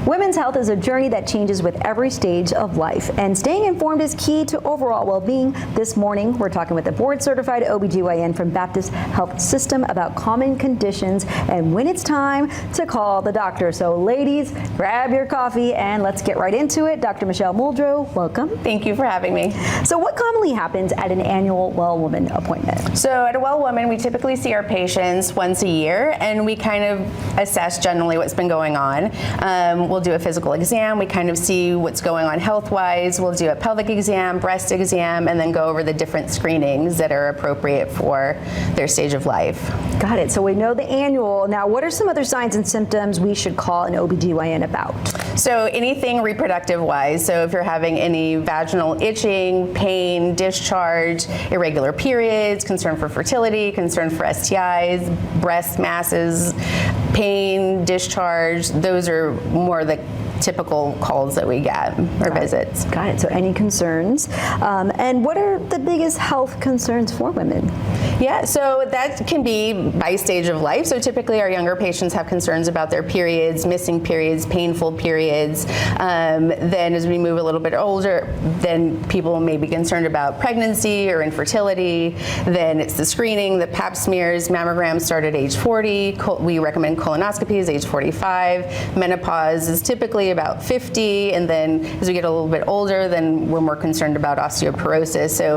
Women's health is a journey that changes with every stage of life, and staying informed is key to overall well-being. This morning, we're talking with a board-certified OBGYN from Baptist Health System about common conditions and when it's time to call the doctor. So ladies, grab your coffee and let's get right into it. Dr. Michelle Muldrow, welcome. Thank you for having me. So what commonly happens at an annual Well Woman appointment? So at a Well Woman, we typically see our patients once a year, and we kind of assess generally what's been going on. We'll do a physical exam. We kind of see what's going on health-wise. We'll do a pelvic exam, breast exam, and then go over the different screenings that are appropriate for their stage of life. Got it. So we know the annual. Now, what are some other signs and symptoms we should call an OBGYN about? So anything reproductive-wise. So if you're having any vaginal itching, pain, discharge, irregular periods, concern for fertility, concern for STIs, breast masses, pain, discharge, those are more the typical calls that we get or visits. Got it. So any concerns? And what are the biggest health concerns for women? Yeah, so that can be by stage of life. So typically our younger patients have concerns about their periods, missing periods, painful periods. Then as we move a little bit older, then people may be concerned about pregnancy or infertility. Then it's the screening, the pap smears, mammograms start at age 40. We recommend colonoscopies age 45. Menopause is typically about 50, and then as we get a little bit older, then we're more concerned about osteoporosis. So,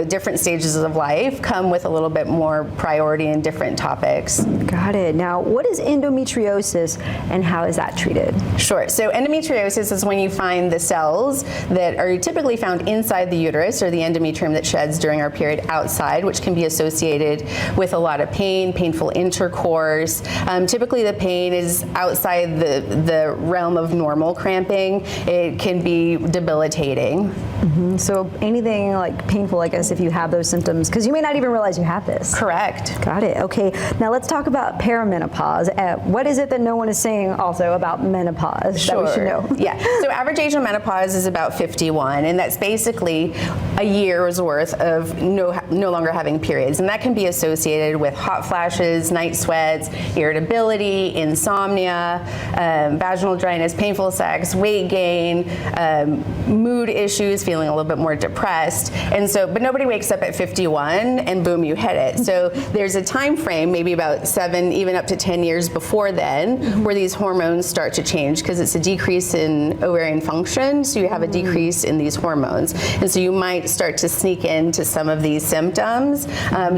different stages of life come with a little bit more priority in different topics. Got it. Now, what is endometriosis and how is that treated? Sure. So endometriosis is when you find the cells that are typically found inside the uterus or the endometrium that sheds during our period outside, which can be associated with a lot of pain, painful intercourse. Typically the pain is outside the realm of normal cramping. It can be debilitating. Mm-hmm. So anything like painful, I guess, if you have those symptoms, because you may not even realize you have this. Correct. Got it. Okay. Now let's talk about perimenopause. What is it that no one is saying also about menopause that we should know? Yeah. So average age of menopause is about 51, and that's basically a year's worth of no longer having periods, and that can be associated with hot flashes, night sweats, irritability, insomnia, vaginal dryness, painful sex, weight gain, mood issues, feeling a little bit more depressed, and so, but nobody wakes up at 51 and boom, you hit it. So there's a time frame, maybe about 7, even up to 10 years before then, where these hormones start to change because it's a decrease in ovarian function, so you have a decrease in these hormones, and so you might start to sneak into some of these symptoms.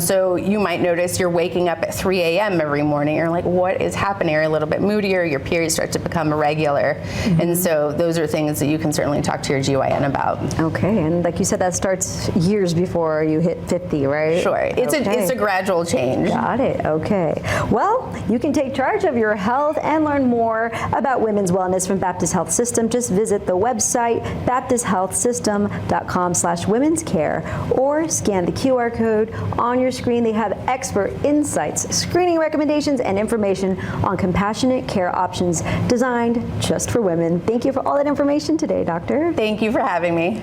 So you might notice you're waking up at 3 a.m. every morning. You're like, what is happening? You're a little bit moodier. Your periods start to become irregular, and so those are things that you can certainly talk to your GYN about. Okay, and like you said, that starts years before you hit 50, right? Sure. It's a gradual change. Got it. Okay. Well, you can take charge of your health and learn more about women's wellness from Baptist Health System. Just visit the website baptisthealthsystem.com/women's care or scan the QR code on your screen. They have expert insights, screening recommendations, and information on compassionate care options designed just for women. Thank you for all that information today, Doctor. Thank you for having me.